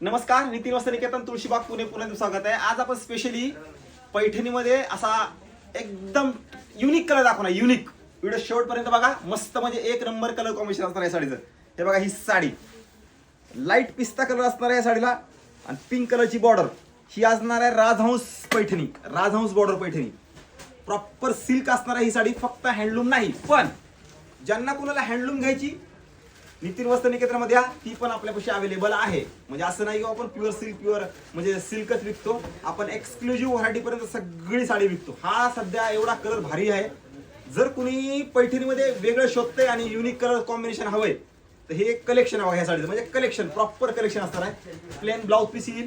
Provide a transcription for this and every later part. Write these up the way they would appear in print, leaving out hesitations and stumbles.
नमस्कार, नितीन वस्त्रनिकेतन तुळशीबाग पुणे पुन्हा स्वागत आहे. आज आपण स्पेशली पैठणीमध्ये असा एकदम युनिक कलर दाखवणार. युनिक व्हिडिओ शेवटपर्यंत बघा. मस्त म्हणजे एक नंबर कलर कॉम्बिनेशन असणार आहे साडीचं. हे बघा, ही साडी लाईट पिस्ता कलर असणार आहे या साडीला आणि पिंक कलरची बॉर्डर ही असणार आहे. राजहंस पैठणी, राजहंस बॉर्डर पैठणी, प्रॉपर सिल्क असणार आहे ही साडी. फक्त हँडलूम नाही, पण ज्यांना कुणाला हँडलूम घ्यायची नितीन वस्त्रनिकेतनमध्ये या, ती पण आपल्यापाशी अवेलेबल आहे. म्हणजे असं नाही की आपण प्युअर सिल्क, प्युअर म्हणजे सिल्कच विकतो. आपण एक्सक्लुझिव्ह व्हरायटी पर्यंत सगळी साडी विकतो. हा सध्या एवढा कलर भारी आहे. जर कुणी पैठणीमध्ये वेगळं शोधतंय आणि युनिक कलर कॉम्बिनेशन हवंय तर हे कलेक्शन आहे ह्या साडीचं. म्हणजे कलेक्शन, प्रॉपर कलेक्शन असणार आहे. प्लेन ब्लाउज पीस येईल,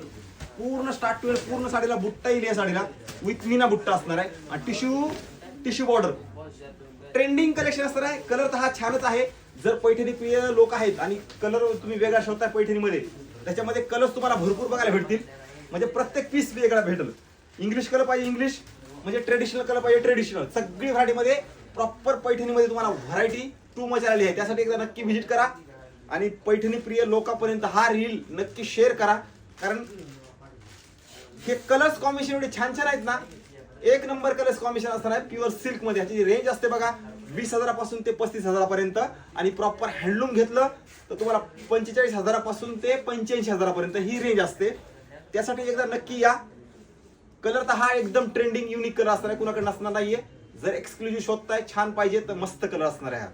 पूर्ण स्टार्ट टू पूर्ण साडीला बुट्टा येईल. या साडीला विथ मीना बुट्टा असणार आहे आणि टिश्यू बॉर्डर. ट्रेंडिंग कलेक्शन असणार आहे. कलर तर हा छानच आहे. जर पैठणी प्रिय लोक आहेत आणि कलर तुम्ही वेगळा शोधताय पैठणीमध्ये, त्याच्यामध्ये कलर्स तुम्हाला भरपूर बघायला भेटतील. म्हणजे प्रत्येक पीस वेगळा भेटेल. इंग्लिश कलर पाहिजे इंग्लिश, म्हणजे ट्रेडिशनल कलर पाहिजे ट्रेडिशनल. सगळी व्हरायटीमध्ये प्रॉपर पैठणीमध्ये तुम्हाला व्हरायटी टू मच आलेली आहे. त्यासाठी एकदा नक्की व्हिजिट करा आणि पैठणी प्रिय लोकांपर्यंत हा रील नक्की शेअर करा. कारण हे कलर्स कॉम्बिनेशन एवढे छान छान आहेत ना, एक नंबर कलर्स कॉम्बिनेशन असणार आहे. प्युअर सिल्क मध्ये याची रेंज असते बघा 20,000 पासून ते 35,000 पर्यंत. आणि प्रॉपर हँडलूम घेतलं तर तुम्हाला 45,000 पासून ते 85,000 पर्यंत ही रेंज असते. त्यासाठी एकदा नक्की या. कलर तर हा एकदम ट्रेंडिंग युनिक कलर असणार आहे, कुणाकडे नसणार नाहीये. जर एक्सक्लुझिव्ह शोधताय, छान पाहिजे तर मस्त कलर असणार आहे हा.